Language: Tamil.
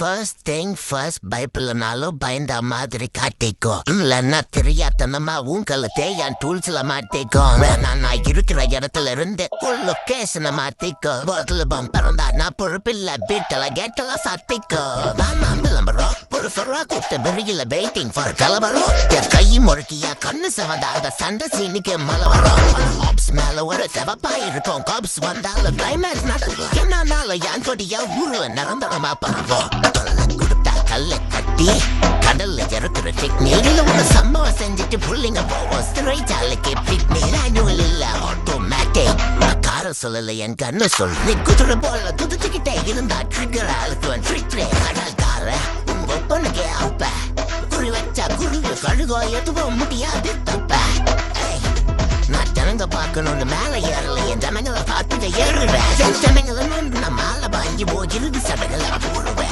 ஃபர்ஸ்ட் திங் ஃபர்ஸ்ட் பயப்படனாலும் பயந்த மாதிரி காட்டிக்கோ. இல்லைன்னா தெரியாதனமா உங்களை தேயான் டூல்ஸ்ல மாட்டிக்கோ. நான் இருக்கிற இடத்துல இருந்து லொகேஷனை மாத்திக்கோ. போதுல பம்பரந்தா நான் பொறுப்பில்ல வீட்டுல கேட்டல சாத்திக்கோ. விளம்பரம் ஒரு சொரா கூட்ட பெரியல வெயிட்டிங் ஃபார் கலவரம். கை முறுக்கியா கண்ணு செவந்தா அந்த சண்டை சீனிக்கு மலை வரும். ஆப்ஸ் மேல ஒரு செவப்பா இருக்கும். காப்ஸ் வந்தாலும் கிளைமேக்ஸ் நடக்கும். என்னாலும் என் கொடியா ஊர்ல நிரந்தரமா பறவோம். கொடுத்தா கல்ல கட்டி கடல்ல இறக்குற டெக்னிக். ஒரு சம்பவம் செஞ்சுட்டு புள்ளிங்க போவோம் சிறைச்சாலைக்கு பிக்னிக். ஆனுவல் இல்ல ஆட்டோமேட்டிக். கார சொல்லல என் கண்ணு சொல். நீ குதிரை போல குதிச்சுக்கிட்டே இருந்தா ட்ரிகர் அழுத்துவன் ட்ரிக்ரே. கடல் கார உங்க பொண்ணுக்கே அப்ப குறி வச்சா குருவி கழுகோ எதுவும் முடியாது தப்ப. நான் ஜனங்க பார்க்கணும்னு மேல ஏறல. என் ஜனங்களை பார்த்துட்டு ஏறுறேன். என் ஜனங்களை நான் மேல வாங்கி போகிறது சடங்களை போடுவேன்.